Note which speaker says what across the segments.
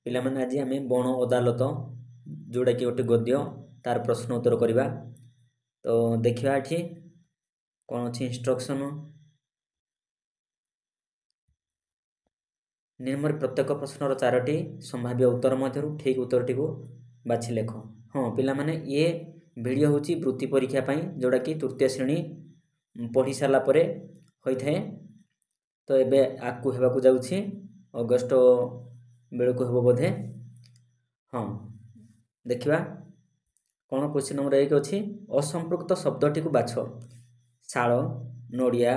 Speaker 1: ପିଲାମାନେ ଆଜି ଆମେ ବଣ ଅଦାଲତ ଯେଉଁଟାକି ଗୋଟେ ଗଦ୍ୟ ତାର ପ୍ରଶ୍ନ ଉତ୍ତର କରିବା। ତ ଦେଖିବା ଏଠି କ'ଣ ଅଛି ଇନଷ୍ଟ୍ରକ୍ସନ। ନିମ୍ନରେ ପ୍ରତ୍ୟେକ ପ୍ରଶ୍ନର 4ଟି ସମ୍ଭାବ୍ୟ ଉତ୍ତର ମଧ୍ୟରୁ ଠିକ୍ ଉତ୍ତରଟିକୁ ବାଛି ଲେଖ। ହଁ ପିଲାମାନେ, ଇଏ ଭିଡ଼ିଓ ହେଉଛି ବୃତ୍ତି ପରୀକ୍ଷା ପାଇଁ, ଯେଉଁଟାକି ତୃତୀୟ ଶ୍ରେଣୀ ପଢ଼ି ସାରିଲା ପରେ ହୋଇଥାଏ। ତ ଏବେ ଆଗକୁ ହେବାକୁ ଯାଉଛି, ଅଗଷ୍ଟ ବେଳକୁ ହେବ ବୋଧେ। ହଁ, ଦେଖିବା କ'ଣ କ୍ୱେଶ୍ଚିନ୍ ନମ୍ବର 1 ଅଛି। ଅସମ୍ପୃକ୍ତ ଶବ୍ଦଟିକୁ ବାଛ। ଶାଳ, ନଡ଼ିଆ,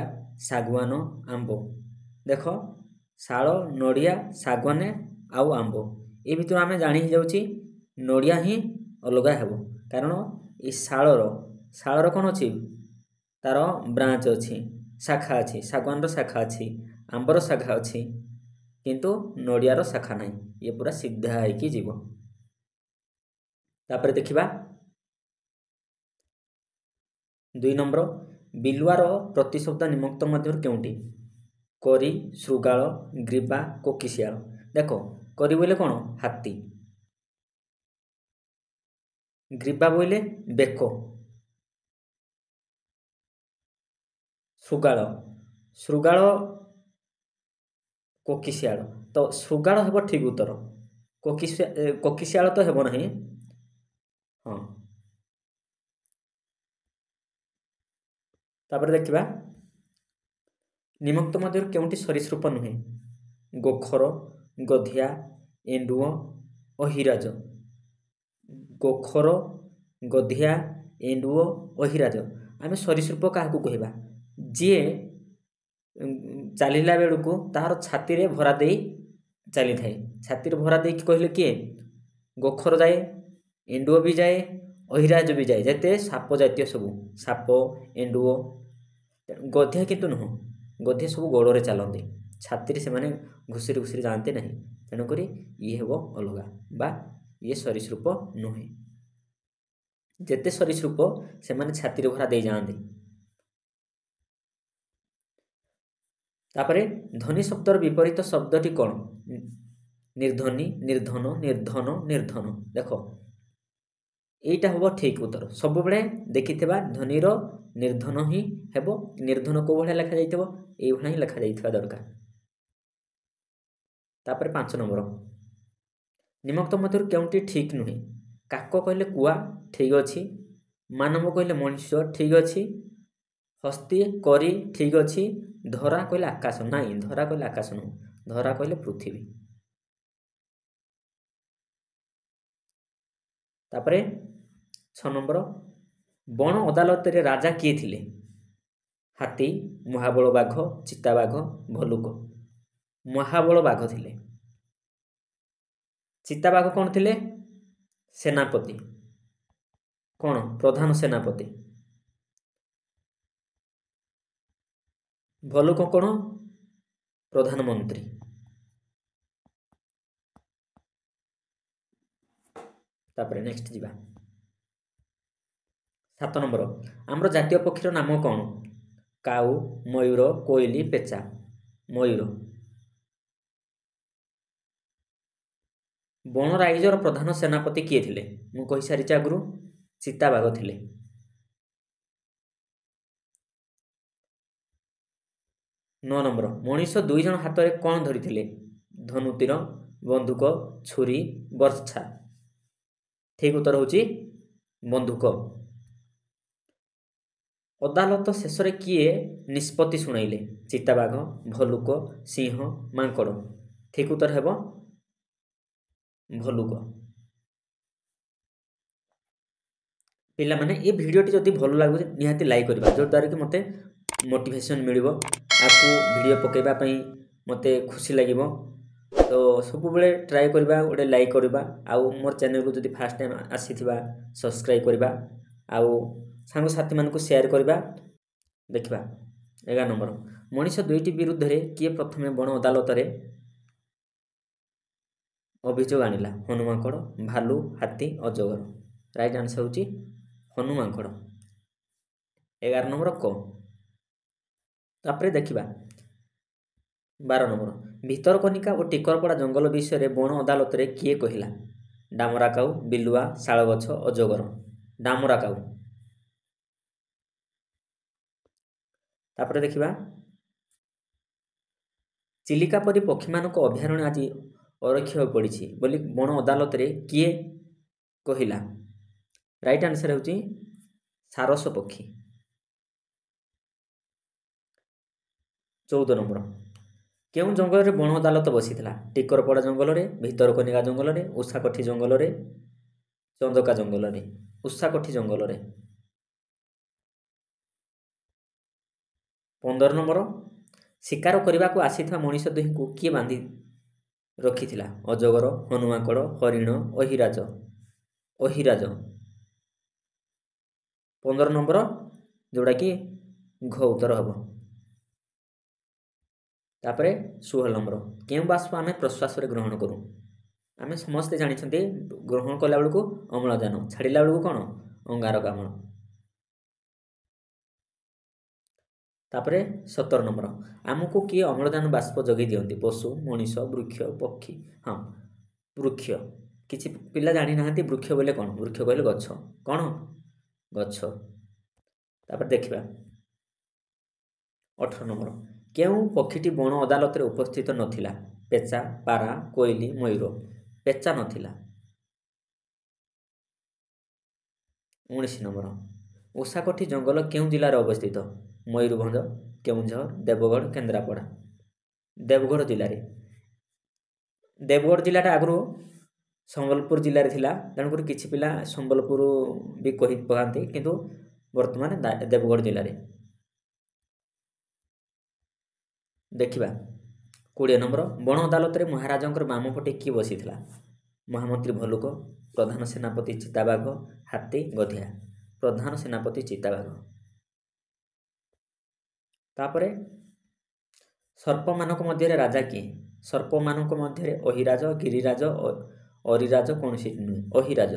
Speaker 1: ଶାଗୁଆନ, ଆମ୍ବ। ଦେଖ, ଶାଳ, ନଡ଼ିଆ, ଶାଗୁଆନ ଆଉ ଆମ୍ବ, ଏ ଭିତରୁ ଆମେ ଜାଣି ହେଇଯାଉଛି ନଡ଼ିଆ ହିଁ ଅଲଗା ହେବ। କାରଣ ଏ ଶାଳର କ'ଣ ଅଛି, ତାର ବ୍ରାଞ୍ଚ ଅଛି, ଶାଖା ଅଛି। ଶାଗୁଆନର ଶାଖା ଅଛି, ଆମ୍ବର ଶାଖା ଅଛି, କିନ୍ତୁ ନଡ଼ିଆର ଶାଖା ନାହିଁ। ଇଏ ପୁରା ସିଧା ହେଇକି ଯିବ। ତାପରେ ଦେଖିବା 2 ନମ୍ବର, ବିଲୁଆର ପ୍ରତିଶବ୍ଦ ନିମ୍ନୋକ୍ତ ମଧ୍ୟରୁ କେଉଁଟି? କରି, ଶୃଗାଳ, ଗ୍ରୀବା, କୋକିଶିଆଳ। ଦେଖ, କରି ବୋଇଲେ କ'ଣ? ହାତୀ। ଗ୍ରୀବା ବୋଇଲେ ବେକ। ଶୃଗାଳ କୋକିଶିଆଳ। ତ ଶୃଗାଳ ହେବ ଠିକ୍ ଉତ୍ତର, କୋକିଶିଆଳ ତ ହେବ ନାହିଁ। ହଁ, ତାପରେ ଦେଖିବା ନିମ୍ନୋକ୍ତ ମଧ୍ୟରୁ କେଉଁଟି ସରୀସୃପ ନୁହେଁ? ଗୋଖର, ଗଧିଆ, ଏଣ୍ଡୁଅ, ଅହିରାଜ। ଗୋଖର, ଗଧିଆ, ଏଣ୍ଡୁଅ, ଅହିରାଜ। ଆମେ ସରୀସୃପ କାହାକୁ କହିବା? ଯିଏ ଚାଲିଲା ବେଳକୁ ତାହାର ଛାତିରେ ଭରା ଦେଇ ଚାଲିଥାଏ। ଛାତିରେ ଭରା ଦେଇକି କହିଲେ କିଏ? ଗୋଖର ଯାଏ, ଏଣ୍ଡୁଅ ବି ଯାଏ, ଅହିରାଜ ବି ଯାଏ। ଯେତେ ସାପ ଜାତୀୟ ସବୁ, ସାପ, ଏଣ୍ଡୁଅ। ଗଧିଆ କିନ୍ତୁ ନୁହଁ, ଗଧିଆ ସବୁ ଗୋଡ଼ରେ ଚାଲନ୍ତି, ଛାତିରେ ସେମାନେ ଘୁଷୁରି ଘୁଷୁରି ଯାଆନ୍ତି ନାହିଁ। ତେଣୁକରି ଇଏ ହେବ ଅଲଗା, ବା ଇଏ ସରୀସୃପ ନୁହେଁ। ଯେତେ ସରୀସୃପ ସେମାନେ ଛାତିରେ ଭରା ଦେଇ ଯାଆନ୍ତି। ତାପରେ ଧ୍ୱନି ଶବ୍ଦର ବିପରୀତ ଶବ୍ଦଟି କ'ଣ? ନିର୍ଧ୍ୱନି, ନିର୍ଧନ, ନିର୍ଧନ, ନିର୍ଧନ। ଦେଖ, এইটা ହେବ ଠିକ୍ ଉତ୍ତର। ସବୁବେଳେ ଦେଖିଥିବା ଧ୍ୱନିର ନିର୍ଧନ ହିଁ ହେବ। ନିର୍ଧନ କେଉଁ ଭଳିଆ ଲେଖାଯାଇଥିବ? ଏଇଭଳିଆ ହିଁ ଲେଖାଯାଇଥିବା ଦରକାର। ତାପରେ 5 ନମ୍ବର, ନିମ୍ନୋକ୍ତ ମଧ୍ୟରୁ କେଉଁଟି ଠିକ୍ ନୁହେଁ? କାକ କହିଲେ କୁଆ, ଠିକ୍ ଅଛି। ମାନବ କହିଲେ ମଣିଷ, ଠିକ୍ ଅଛି। ହସ୍ତି, କରି, ଠିକ୍ ଅଛି। ଧରା କହିଲେ ଆକାଶ, ନାହିଁ, ଧରା କହିଲେ ଆକାଶ ନୁହଁ, ଧରା କହିଲେ ପୃଥିବୀ। ତାପରେ 6 ନମ୍ବର, ବଣ ଅଦାଲତରେ ରାଜା କିଏ ଥିଲେ? ହାତୀ, ମହାବଳ ବାଘ, ଚିତାବାଘ, ଭଲୁକ। ମହାବଳ ବାଘ ଥିଲେ। ଚିତାବାଘ କ'ଣ ଥିଲେ? ସେନାପତି। କ'ଣ? ପ୍ରଧାନ ସେନାପତି। ଭଲୁକ କ'ଣ? ପ୍ରଧାନମନ୍ତ୍ରୀ। ତାପରେ ନେକ୍ସଟ ଯିବା 7 ନମ୍ବର, ଆମର ଜାତୀୟ ପକ୍ଷୀର ନାମ କ'ଣ? କାଉ, ମୟୂର, କୋଇଲି, ପେଚା। ମୟୂର। ବଣ ରାଇଜର ପ୍ରଧାନ ସେନାପତି କିଏ ଥିଲେ? ମୁଁ କହିସାରିଛି ଆଗରୁ, ଚିତାବାଘ ଥିଲେ। 9 ନମ୍ବର, ମଣିଷ 2 ଜଣ ହାତରେ କ'ଣ ଧରିଥିଲେ? ଧନୁତୀର, ବନ୍ଧୁକ, ଛୁରୀ, ବର୍ଚ୍ଛା। ଠିକ୍ ଉତ୍ତର ହେଉଛି ବନ୍ଧୁକ। ଅଦାଲତ ଶେଷରେ କିଏ ନିଷ୍ପତ୍ତି ଶୁଣାଇଲେ? ଚିତାବାଘ, ଭଲୁକ, ସିଂହ, ମାଙ୍କଡ଼। ଠିକ୍ ଉତ୍ତର ହେବ ଭଲୁକ। ପିଲାମାନେ, ଏ ଭିଡ଼ିଓଟି ଯଦି ଭଲ ଲାଗୁଛି ନିହାତି ଲାଇକ୍ କରିବା, ଯଦ୍ୱାରା କି ମୋତେ ମୋଟିଭେସନ୍ ମିଳିବ, ଆକୁ ଭିଡ଼ିଓ ପକାଇବା ପାଇଁ ମୋତେ ଖୁସି ଲାଗିବ। ତ ସବୁବେଳେ ଟ୍ରାଏ କରିବା ଗୋଟେ ଲାଇକ୍ କରିବା, ଆଉ ମୋର ଚ୍ୟାନେଲକୁ ଯଦି ଫାର୍ଷ୍ଟ ଟାଇମ୍ ଆସିଥିବା ସବସ୍କ୍ରାଇବ୍ କରିବା, ଆଉ ସାଙ୍ଗସାଥିମାନଙ୍କୁ ସେୟାର କରିବା। ଦେଖିବା 11 ନମ୍ବର, ମଣିଷ 2ଟି ବିରୁଦ୍ଧରେ କିଏ ପ୍ରଥମେ ବଣ ଅଦାଲତରେ ଅଭିଯୋଗ ଆଣିଲା? ହନୁ ମାଙ୍କଡ଼, ଭାଲୁ, ହାତୀ, ଅଜଗର। ରାଇଟ୍ ଆନ୍ସର ହେଉଛି ହନୁ ମାଙ୍କଡ଼। 11 ନମ୍ବର କ। ତାପରେ ଦେଖିବା 12 ନମ୍ବର ଭିତରକନିକା ଓ ଟିକରପଡ଼ା ଜଙ୍ଗଲ ବିଷୟରେ ବଣ ଅଦାଲତରେ କିଏ କହିଲା? ଡାମରା କାଉ, ବିଲୁଆ, ଶାଳଗଛ, ଅଜଗର। ଡାମରା କାଉ। ତାପରେ ଦେଖିବା ଚିଲିକା ପରି ପକ୍ଷୀମାନଙ୍କ ଅଭୟାରଣ୍ୟ ଆଜି ଅରକ୍ଷିତ ହୋଇପଡ଼ିଛି ବୋଲି ବଣ ଅଦାଲତରେ କିଏ କହିଲା? ରାଇଟ୍ ଆନ୍ସର୍ ହେଉଛି ସାରସ ପକ୍ଷୀ। 14 ନମ୍ବର କେଉଁ ଜଙ୍ଗଲରେ ବଣ ଅଦାଲତ ବସିଥିଲା? ଟିକରପଡ଼ା ଜଙ୍ଗଲରେ, ଭିତରକନିକା ଜଙ୍ଗଲରେ, ଉଷାକଠି ଜଙ୍ଗଲରେ, ଚନ୍ଦକା ଜଙ୍ଗଲରେ। ଉଷାକଠି ଜଙ୍ଗଲରେ। 15 ନମ୍ବର ଶିକାର କରିବାକୁ ଆସିଥିବା ମଣିଷ ଦୁହିଁଙ୍କୁ କିଏ ବାନ୍ଧି ରଖିଥିଲା? ଅଜଗର, ହନୁମାଙ୍କଡ଼, ହରିଣ, ଅହିରାଜ। ଅହିରାଜ। 15 ନମ୍ବର ଯେଉଁଟାକି ଘ ଉତ୍ତର ହେବ। ତାପରେ 16 ନମ୍ବର କେଉଁ ବାଷ୍ପ ଆମେ ପ୍ରଶ୍ୱାସରେ ଗ୍ରହଣ କରୁ? ଆମେ ସମସ୍ତେ ଜାଣିଛନ୍ତି ଗ୍ରହଣ କଲା ବେଳକୁ ଅମ୍ଳଜାନ, ଛାଡ଼ିଲା ବେଳକୁ କ'ଣ? ଅଙ୍ଗାରକାମ୍ଳ। ତାପରେ 17 ନମ୍ବର ଆମକୁ କିଏ ଅମ୍ଳଜାନ ବାଷ୍ପ ଯୋଗାଇ ଦିଅନ୍ତି? ପଶୁ, ମଣିଷ, ବୃକ୍ଷ, ପକ୍ଷୀ। ହଁ, ବୃକ୍ଷ। କିଛି ପିଲା ଜାଣିନାହାନ୍ତି ବୃକ୍ଷ ବୋଇଲେ କ'ଣ? ବୃକ୍ଷ କହିଲେ ଗଛ। କ'ଣ? ଗଛ। ତାପରେ ଦେଖିବା 18 ନମ୍ବର କେଉଁ ପକ୍ଷୀଟି ବଣ ଅଦାଲତରେ ଉପସ୍ଥିତ ନଥିଲା? ପେଚା, ପାରା, କୋଇଲି, ମୟୂର। ପେଚା ନଥିଲା। 19 ନମ୍ବର ଉଷାକଠି ଜଙ୍ଗଲ କେଉଁ ଜିଲ୍ଲାରେ ଅବସ୍ଥିତ? ମୟୂରଭଞ୍ଜ, କେଉଁଝର, ଦେବଗଡ଼, କେନ୍ଦ୍ରାପଡ଼ା। ଦେବଗଡ଼ ଜିଲ୍ଲାରେ। ଦେବଗଡ଼ ଜିଲ୍ଲାଟା ଆଗରୁ ସମ୍ବଲପୁର ଜିଲ୍ଲାରେ ଥିଲା, ତେଣୁକରି କିଛି ପିଲା ସମ୍ବଲପୁର ବି କହି ପକାନ୍ତି, କିନ୍ତୁ ବର୍ତ୍ତମାନ ଦେବଗଡ଼ ଜିଲ୍ଲାରେ। ଦେଖିବା 20 ନମ୍ବର ବଣ ଅଦାଲତରେ ମହାରାଜାଙ୍କର ବାମ ପଟେ କିଏ ବସିଥିଲା? ମହାମନ୍ତ୍ରୀ ଭଲ୍ଲୁକ, ପ୍ରଧାନ ସେନାପତି ଚିତାବାଘ, ହାତୀ, ଗଧିଆ। ପ୍ରଧାନ ସେନାପତି ଚିତାବାଘ। ତାପରେ ସର୍ପମାନଙ୍କ ମଧ୍ୟରେ ରାଜା କିଏ? ସର୍ପମାନଙ୍କ ମଧ୍ୟରେ ଅହିରାଜ, ଗିରିରାଜ, ଅରିରାଜ କୌଣସି ନୁହେଁ। ଅହିରାଜ।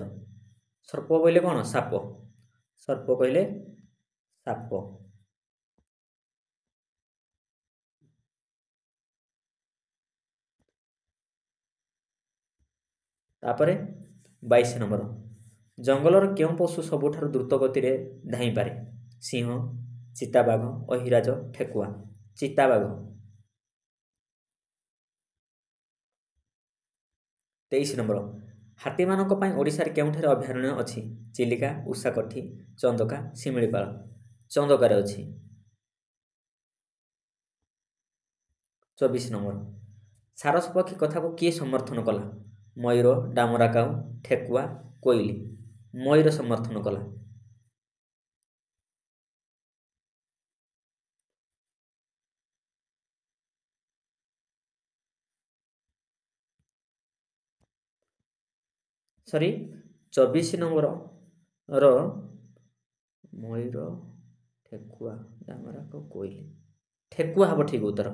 Speaker 1: ସର୍ପ କହିଲେ କ'ଣ? ସାପ। ସର୍ପ କହିଲେ ସାପ। ତାପରେ 22 ନମ୍ବର ଜଙ୍ଗଲର କେଉଁ ପଶୁ ସବୁଠାରୁ ଦ୍ରୁତ ଗତିରେ ଧାଇଁପାରେ? ସିଂହ, ଚିତାବାଘ, ଅହିରାଜ, ଠେକୁଆ। ଚିତାବାଘ। 23 ନମ୍ବର ହାତୀମାନଙ୍କ ପାଇଁ ଓଡ଼ିଶାରେ କେଉଁଠାରେ ଅଭୟାରଣ୍ୟ ଅଛି? ଚିଲିକା, ଉଷାକଠି, ଚନ୍ଦକା, ଶିମିଳିପାଳ। ଚନ୍ଦକାରେ ଅଛି। 24 ନମ୍ବର ସାରସ ପକ୍ଷୀ କଥାକୁ କିଏ ସମର୍ଥନ କଲା? ମୟୂର, ଡାମରା କାଉ, ଠେକୁଆ, କୋଇଲି। ମୟୂର ସମର୍ଥନ କଲା। ସରି 24 ନମ୍ବରର ମୟୂର, ଠେକୁଆ, ଡାମରା କାଉ, କୋଇଲି। ଠେକୁଆ ହେବ ଠିକ୍ ଉତ୍ତର।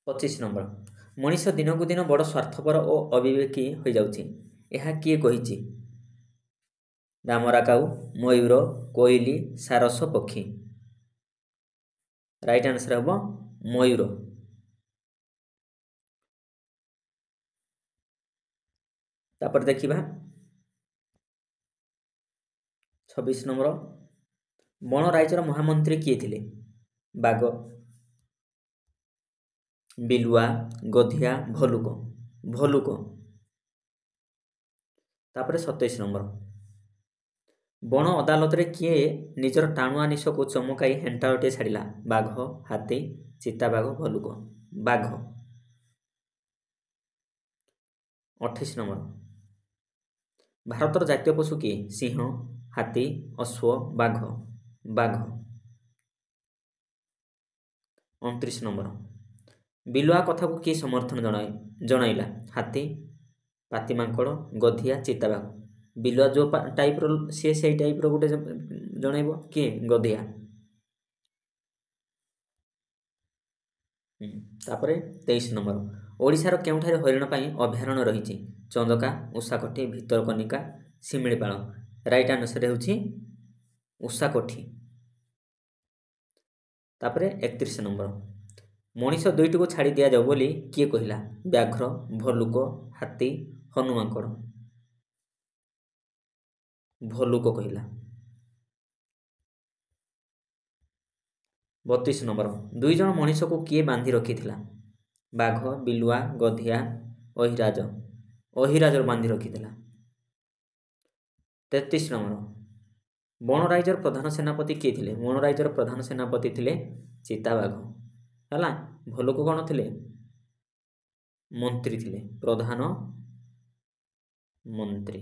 Speaker 1: 25 ନମ୍ବର ମଣିଷ ଦିନକୁ ଦିନ ବଡ଼ ସ୍ୱାର୍ଥପର ଓ ଅବିବେକୀ ହୋଇଯାଉଛି, ଏହା କିଏ କହିଛି? ଡାମରା କାଉ, ମୟୂର, କୋଇଲି, ସାରସ ପକ୍ଷୀ। ରାଇଟ୍ ଆନ୍ସର୍ ହେବ ମୟୂର। ତାପରେ ଦେଖିବା 26 ନମ୍ବର ବଣ ରାଇଜର ମହାମନ୍ତ୍ରୀ କିଏ ଥିଲେ? ବାଘ, ବିଲୁଆ, ଗଧିଆ, ଭଲ୍ଲୁକ। ଭଲ୍ଲୁକ। ତାପରେ 27 ନମ୍ବର ବଣ ଅଦାଲତରେ କିଏ ନିଜର ଟାଣୁଆ ନିଶକୁ ଚମକାଇ ହେଣ୍ଟାଳଟିଏ ଛାଡ଼ିଲା? ବାଘ, ହାତୀ, ଚିତାବାଘ, ଭଲ୍ଲୁକ। ବାଘ। 28 ନମ୍ବର ଭାରତର ଜାତୀୟ ପଶୁ କିଏ? ସିଂହ, ହାତୀ, ଅଶ୍ୱ, ବାଘ। ବାଘ। 29 ନମ୍ବର ବିଲୁଆ କଥାକୁ କିଏ ସମର୍ଥନ ଜଣାଇଲା? ହାତୀ, ପାତିମାଙ୍କଡ଼, ଗଧିଆ, ଚିତାବାଘ। ବିଲୁଆ ଯେଉଁ ଟାଇପ୍ର ସିଏ ସେଇ ଟାଇପ୍ର ଗୋଟେ ଜଣାଇବ। କିଏ? ଗଧିଆ। ତାପରେ 23 ନମ୍ବର ଓଡ଼ିଶାର କେଉଁଠାରେ ହରିଣ ପାଇଁ ଅଭୟାରଣ୍ୟ ରହିଛି? ଚନ୍ଦକା, ଉଷାକଠି, ଭିତରକନିକା, ଶିମିଳିପାଳ। ରାଇଟ୍ ଆନ୍ସର୍ ହେଉଛି ଉଷାକଠି। तापर 31 नंबर मनीष दुईटी को छाड़ी दिया जाओ बोली किए कहला व्याघ्र भल्लुक हाथी हनुमांकड़ भल्लुक कहला 32 नंबर दुई जन मनीष को किए बांधी रखी बाघ बिलुआ गधिया अहिराज अहिराज बांधी रखी 33 नंबर बणराइजर प्रधान सेनापति किए थे बणराइजर प्रधान सेनापति थे चिताबाघ है भल्लुक कौन थे मंत्री थे प्रधान मंत्री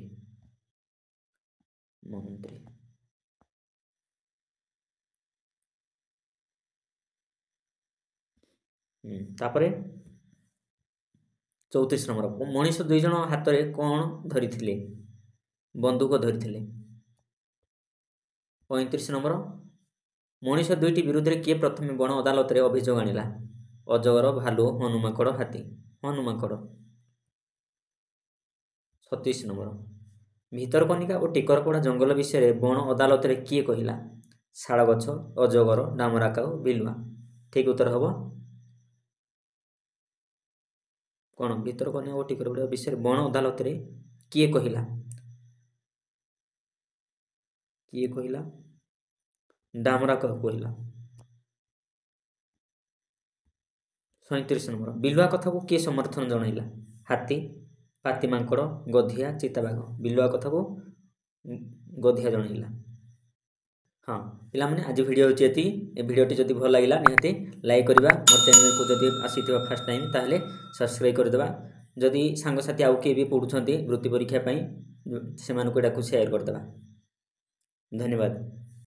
Speaker 1: मंत्री तापरे 34 नंबर मनीष दुई जन हाथ में कौन धरी बंदूक धरी 35 नंबर मनीष दुईटी विरुद्ध किए प्रथम बण अदालत में अभियोग आनिला अजगर भालू हनुमांकड़ हाथी हनुमांकड़ 36 नंबर भितरकनिका और टिकरपड़ा जंगल विषय बण अदालत में किए कहला शाल गछ अजगर डामराकाऊ बिलुआ ठीक उत्तर हम कौन भितरकनिका और टिकरपड़ा विषय बण अदालत में किए कहला डामराकाऊ कहला 37 नंबर बिलुआ कथा को किए समर्थन जनइला हाथी पातिमांकड़ गधिया चिताबाघ बिलुआ कथा को गधिया जनइला हाँ पिलामाने आज वीडियो होची एति ए वीडियोटी जदि भल लागिला निहाती लाइक करबा मोर चैनल को जदि आसीथिबा फर्स्ट टाइम ताहले सब्सक्राइब कर देबा जदि सांग साथी आउ के भी पढुछंती वृत्ति परीक्षा पई सेमानको एटा को शेयर कर देबा धन्यवाद।